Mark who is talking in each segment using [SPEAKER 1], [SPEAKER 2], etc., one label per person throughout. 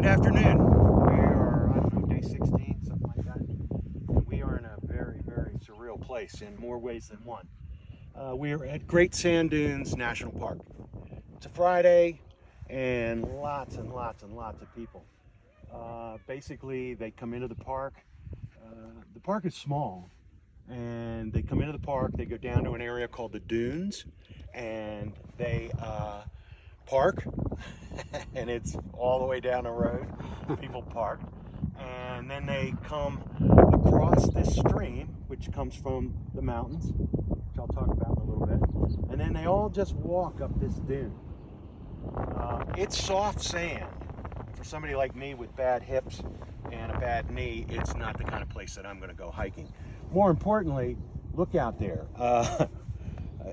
[SPEAKER 1] afternoon. We are, I don't know, day 16, something like that. And we are in a very, very surreal place in more ways than one. We are at Great Sand Dunes National Park. It's a Friday and lots of people. Basically, they come into the park. The park is small, and they come into the park, they go down to an area called the Dunes, and they park, and it's all the way down the road. People park, and then they come across this stream, which comes from the mountains, which I'll talk about in a little bit, and then they all just walk up this dune. It's soft sand. For somebody like me with bad hips and a bad knee, it's not the kind of place that I'm going to go hiking. More importantly, look out there.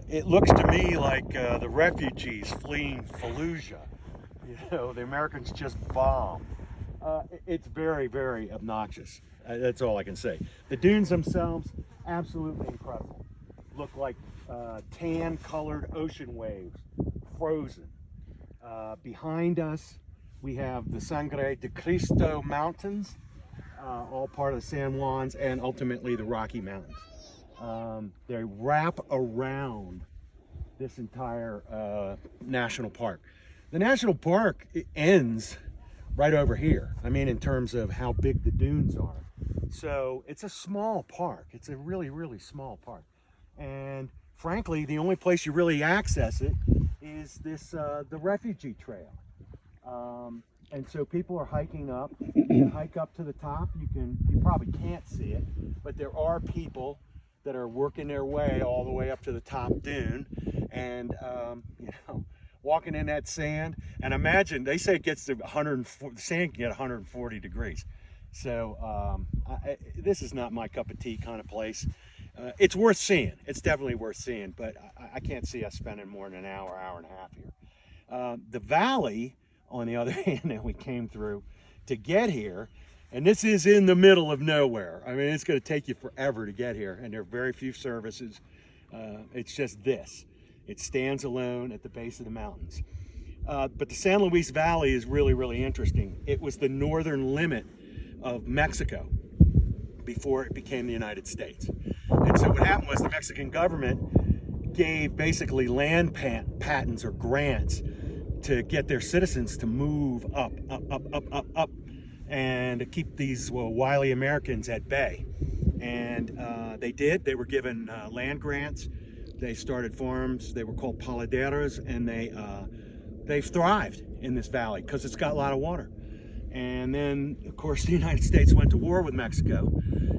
[SPEAKER 1] It looks to me like the refugees fleeing Fallujah. You know, the Americans just bombed. It's very, very obnoxious. That's all I can say. The dunes themselves, absolutely incredible. Look like tan-colored ocean waves, frozen. Behind us, we have the Sangre de Cristo mountains, all part of the San Juans, and ultimately the Rocky Mountains. They wrap around this entire national park. The national park ends right over here. I mean, in terms of how big the dunes are. So it's a small park. It's a really, really small park. And frankly, the only place you really access it is this the refugee trail. And so people are hiking up. You hike up to the top. You probably can't see it, but there are people that are working their way all the way up to the top dune, and you know, walking in that sand. And imagine, they say it gets to 140. The sand can get 140 degrees. So this is not my cup of tea kind of place. It's worth seeing. It's definitely worth seeing, but I can't see us spending more than an hour, hour and a half here. The valley, on the other hand, that we came through to get here, and this is in the middle of nowhere. I mean, it's going to take you forever to get here, and there are very few services. It's just this. It stands alone at the base of the mountains. But the San Luis Valley is really, really interesting. It was the northern limit of Mexico before it became the United States. And so what happened was the Mexican government gave basically land patents or grants to get their citizens to move up, and to keep these wily Americans at bay. And they did. They were given land grants. They started farms. They were called pobladores, and they've thrived in this valley because it's got a lot of water. And then, of course, the United States went to war with Mexico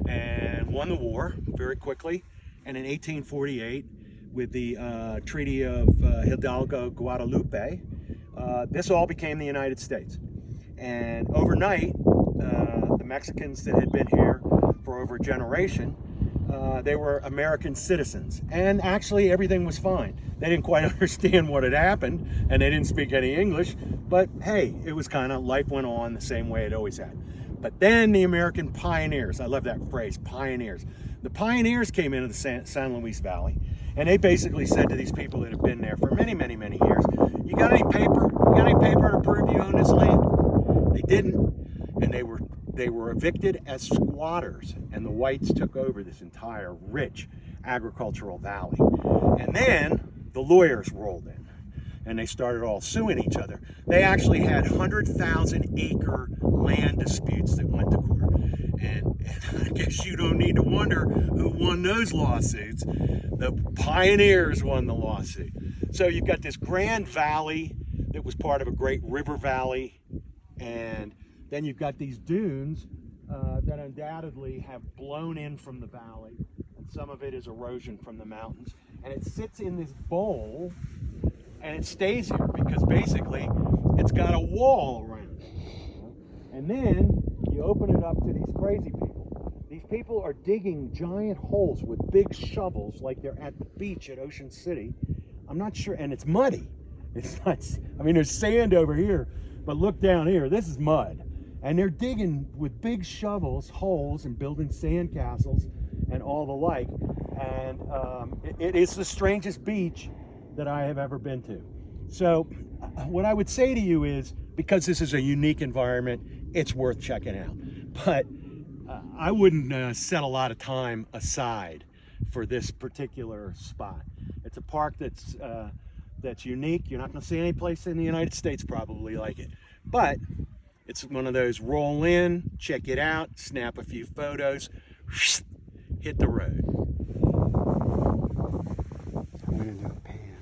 [SPEAKER 1] and won the war very quickly. And in 1848, with the Treaty of Hidalgo, Guadalupe, this all became the United States. And overnight, the Mexicans that had been here for over a generation, they were American citizens. And actually, everything was fine. They didn't quite understand what had happened, and they didn't speak any English. But hey, it was kind of, life went on the same way it always had. But then the American pioneers, I love that phrase, pioneers. The pioneers came into the San Luis Valley, and they basically said to these people that have been there for many, many, many years, you got any paper? You got any paper to prove you own this land? They didn't, and they were evicted as squatters, and the whites took over this entire rich agricultural valley. And then the lawyers rolled in, and they started all suing each other. They actually had 100,000 acre land disputes that went to court. And I guess you don't need to wonder who won those lawsuits. The pioneers won the lawsuit. So you've got this grand valley that was part of a great river valley, and then you've got these dunes that undoubtedly have blown in from the valley, and some of it is erosion from the mountains. And it sits in this bowl, and it stays here because basically it's got a wall around it. And then you open it up to these crazy people. These people are digging giant holes with big shovels like they're at the beach at Ocean City. I'm not sure, and it's muddy. It's not, I mean, there's sand over here, but look down here, this is mud. And they're digging with big shovels, holes, and building sand castles and all the like. And it is the strangest beach that I have ever been to. So what I would say to you is, because this is a unique environment, it's worth checking out. But I wouldn't set a lot of time aside for this particular spot. It's a park that's unique. You're not going to see any place in the United States probably like it. But it's one of those roll in, check it out, snap a few photos, hit the road.
[SPEAKER 2] I'm gonna do a pan.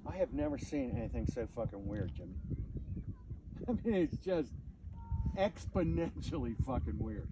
[SPEAKER 1] I have never seen anything so fucking weird, Jimmy. I mean, it's just exponentially fucking weird.